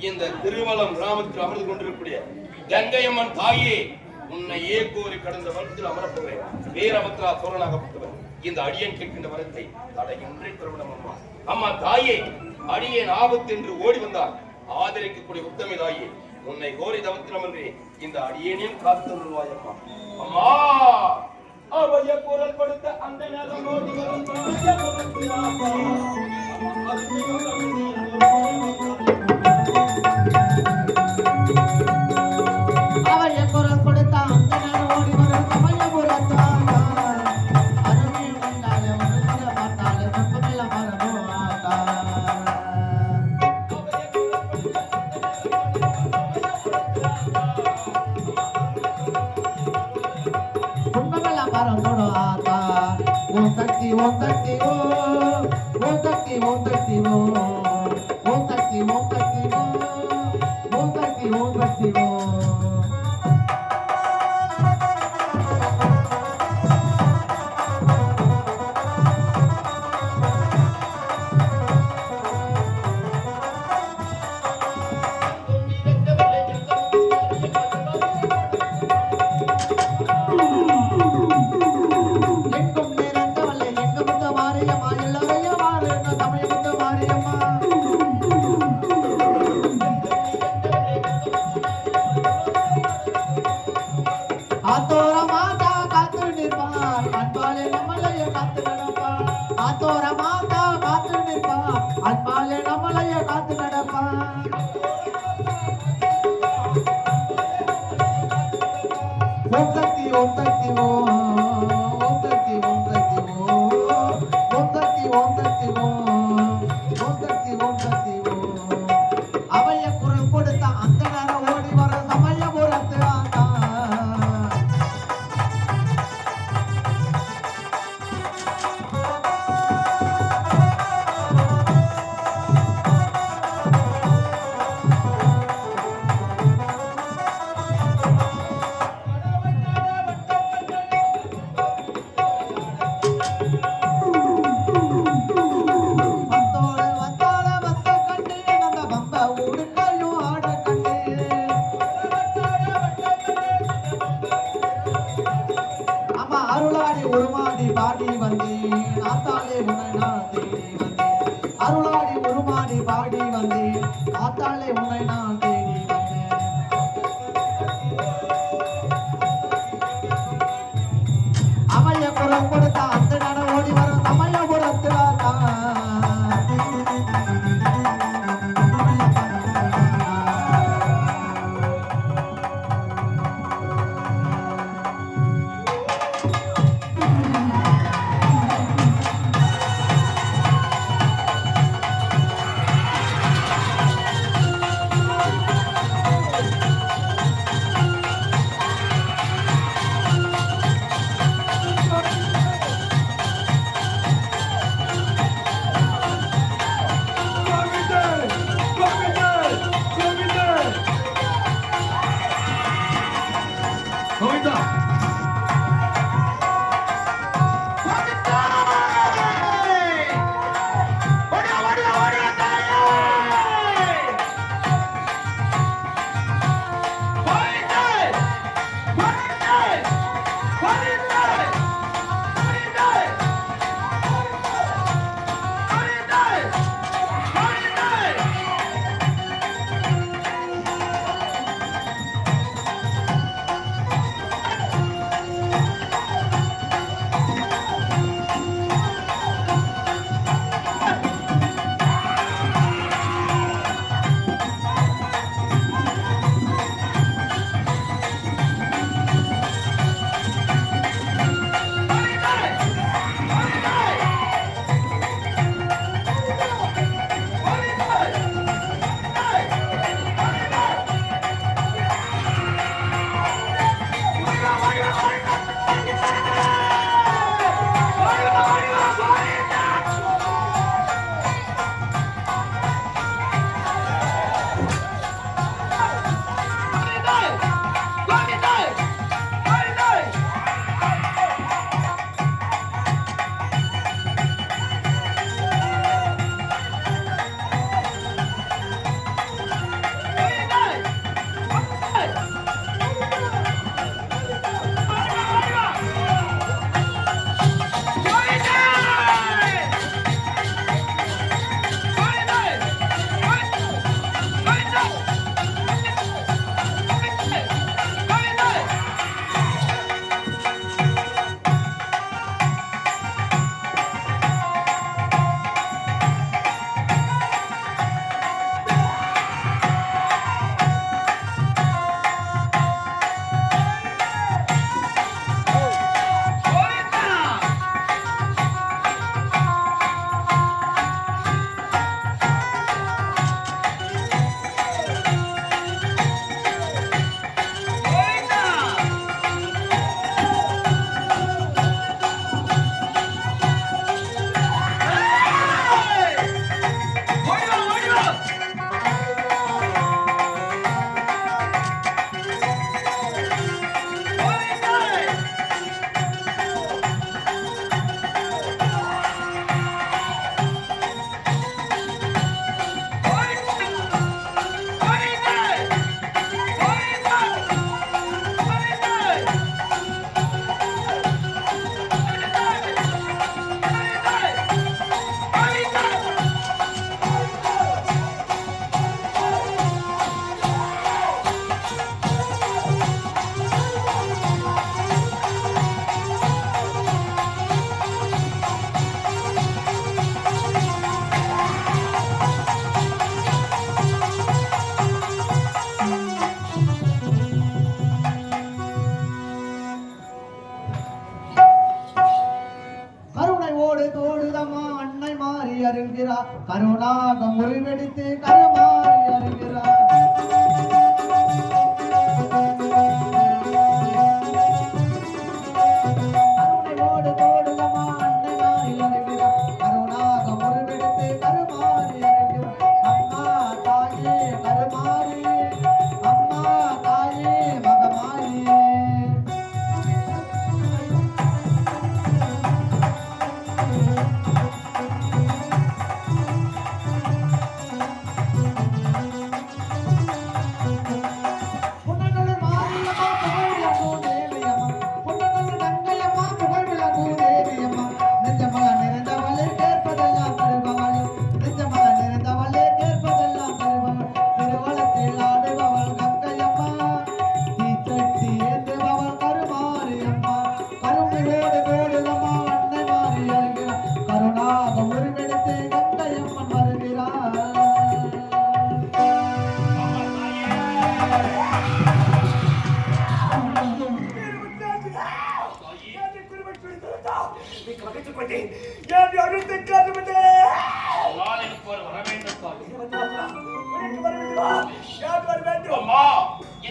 இந்த திருவலம் கிராமத்தில் அமர்ந்து கொண்டிருக்கக்கூடிய கங்கையம்மன் தாயே, உன்னை ஏகோரி கடந்த வருடத்தில் அமரப்போவேன். வீரபத்ரா சோழனாகப்பட்டவர் இந்த அடியன் கேட்கின்ற வரத்தை தடையின்றி திருவிடம். அம்மா அம்மா தாயே, அடியேன் ஆபத்து என்று ஓடி வந்தார் ஆதரிக்கக்கூடிய உத்தமி தாயே, உன்னை கோரி தவத்திரமன்றே இந்த அடியேனையும் காத்து வருவாய். அம்மா அம்மா அவைய குரல் கொடுத்த அந்த நேரம் ஓடி வரும் அவைய குரல் கொடுத்த அந்த நேரம் ஓடி வரும் சமயபுரத்தா Om Takti Om Takti Om Takti Om Takti Om Takti Om Takti Om Takti Om Takti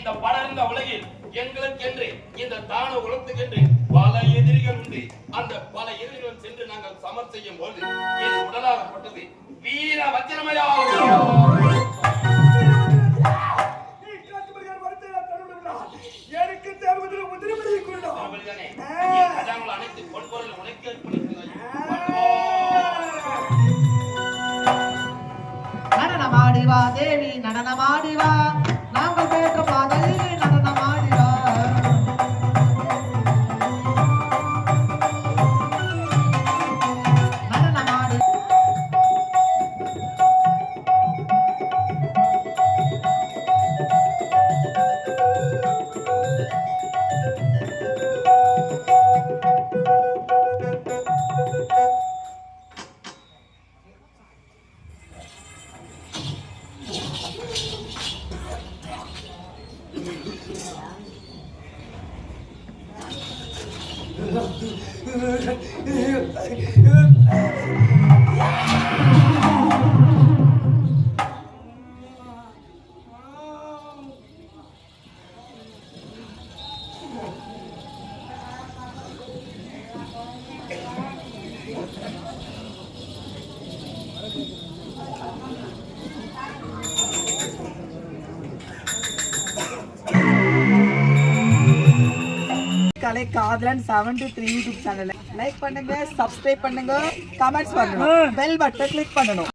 இந்த படர்ந்த உலகில் எங்களுக்கென்று இந்த தான உலகத்துக்கென்று பல எதிரிகள் உண்டு. அந்த பல எதிரிகள் சென்று நாங்கள் சமர் செய்யும் போது என் உடலாகப்பட்டது வீர வஜ்ரமயா. எனக்கு தேவையான முதலியை கொண்டோம். அனைத்து பொன்பொருள் உனக்கு நடனமாடிவா தேவி நடனமாடிவா நாங்கள் கேட்ட பாதையிலே நடனமாடிவா நடனமாடி கலை காதலன் 73 யூடியூப் சேனலை லைக் பண்ணுங்க, சப்ஸ்கிரைப் பண்ணுங்க, கமெண்ட்ஸ் பண்ணுங்க, பெல் பட்டனை கிளிக் பண்ணணும்.